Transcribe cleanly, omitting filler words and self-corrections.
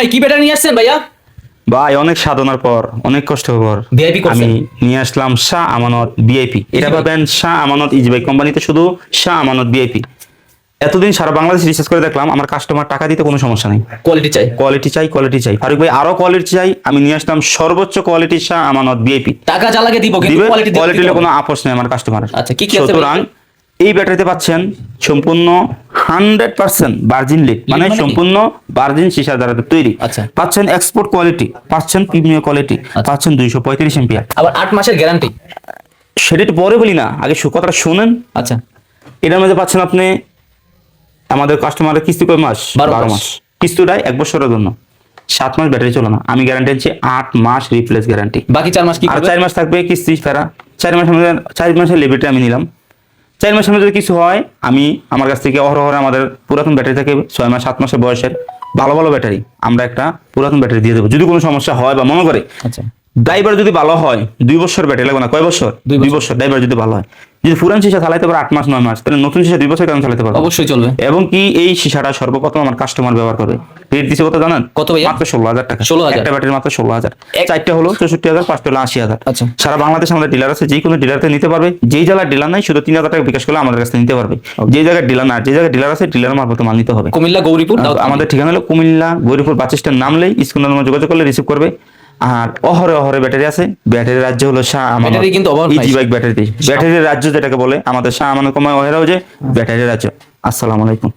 ভাই কি ব্যাটারি নিয়ে আসছেন ভাইয়া? ভাই অনেক সাধনার পর অনেক কষ্টের পর ভিআইপি করছেন? আমি নিয়ে আসলাম শাহ আমানত ভিআইপি। এটা Easy bike। পাবেন শাহ আমানত ইজি বাইক কোম্পানিতে, শুধু শাহ আমানত ভিআইপি। এতদিন সারা বাংলাদেশ রিসার্চ করে দেখলাম আমার কাস্টমার টাকা দিতে কোনো সমস্যা নেই। কোয়ালিটি চাই। কোয়ালিটি চাই, কোয়ালিটি চাই। ফারুক ভাই আরো কোয়ালিটি চাই, আমি নিয়ে আসলাম সর্বোচ্চ কোয়ালিটি শাহ আমানত ভিআইপি। টাকা যা লাগে দিব, কিন্তু দিবে কোয়ালিটি কোয়ালিটির কোনো আপোষ নেই আমার কাস্টমারের। আচ্ছা, কি কি আছে সুতরাং এই ব্যাটারিতে পাচ্ছেন সম্পূর্ণ 100% ভার্জিন লিড, মানে মানে কি? সম্পূর্ণ ভার্জিন সীসা দ্বারা তৈরি। আচ্ছা। পাচ্ছেন এক্সপোর্ট কোয়ালিটি, পাচ্ছেন প্রিমিয়াম কোয়ালিটি, আচ্ছা। পাচ্ছেন 235 এম্পিয়ার। আবার 8 মাসের গ্যারান্টি। সেটা একটু পরে বলি না, আগে কথাটা শুনেন। আচ্ছা। এটার মধ্যে পাচ্ছেন আপনি আমাদের কাস্টমারের কিস্তি কয় মাস? 12 মাস। কিস্তিটাই 1 বছরের জন্য। 7 মাস ব্যাটারি চলে না, আমি গ্যারান্টি দিচ্ছি 8 মাস রিপ্লেস গ্যারান্টি। বাকি 4 মাস কি আর করবে? 4 মাস থাকবে কিস্তি ফেরা। 4 মাসের মধ্যে 4 মাসের লিমিটে আমি নিলাম। 4 মাসের মধ্যে যদি কিছু হয়, আমি আমার কাছ থেকে অহরহ আমাদের পুরাতন ব্যাটারি থেকে 6 মাস 7 মাসের বয়সের ভালো ভালো ব্যাটারি আমরা একটা পুরাতন ব্যাটারি দিয়ে দেবো, যদি কোনো সমস্যা হয় বা মনে করে। আচ্ছা। ড্রাইভার যদি ভালো হয় 2 বছর ব্যাটারি লাগবে না। কয় বছর? 2 বছর। ড্রাইভার যদি ভালো হয়, যদি পুরান সীসা চালাইতে পারে 8 মাস 9 মাস, তাহলে নতুন সীসা 2 বছর কেন চালাতে পারবে? অবশ্যই চলবে। এবং কি এই সীসাটা সর্বপ্রথম আমার কাস্টমার ব্যবহার করবে। রেট দিছে কত জানেন? কত ভাইয়া? মাত্র 16,000 টাকা। 16,000? একটা ব্যাটারি মাত্র 16,000। চারটা হলো 64,000, পাঁচটা হলো 80,000। আচ্ছা। সারা বাংলাদেশে আমাদের ডিলার আছে, যে কোনো ডিলারতে নিতে পারবে। যেই জায়গায় ডিলার নাই, শুধু 3,000 টাকা বিকাশ করলে আমাদের কাছে নিতে পারবে। যে জায়গায় ডিলার না, যে জায়গায় ডিলার আছে, ডিলারের মারফত মাল নিতে হবে। কুমিল্লা গৌরীপুর আমাদের ঠিকানা হলো কুমিল্লা গৌরীপুর বাস স্ট্যান্ড, নামলেই স্ক্রিনের নম্বর যোগাযোগ করলে রিসিভ করবে। আর অহরে অহরে ব্যাটারি আছে। ব্যাটারির রাজ্য হলো শাহ আমানত। ব্যাটারি কিন্তু অভাব নাই। ইজি বাইক ব্যাটারি, ব্যাটারির রাজ্য যেটাকে বলে আমাদের শাহ আমানত কোম্পানি, ওহেরাও যে ব্যাটারির রাজ্য। আসসালামু আলাইকুম।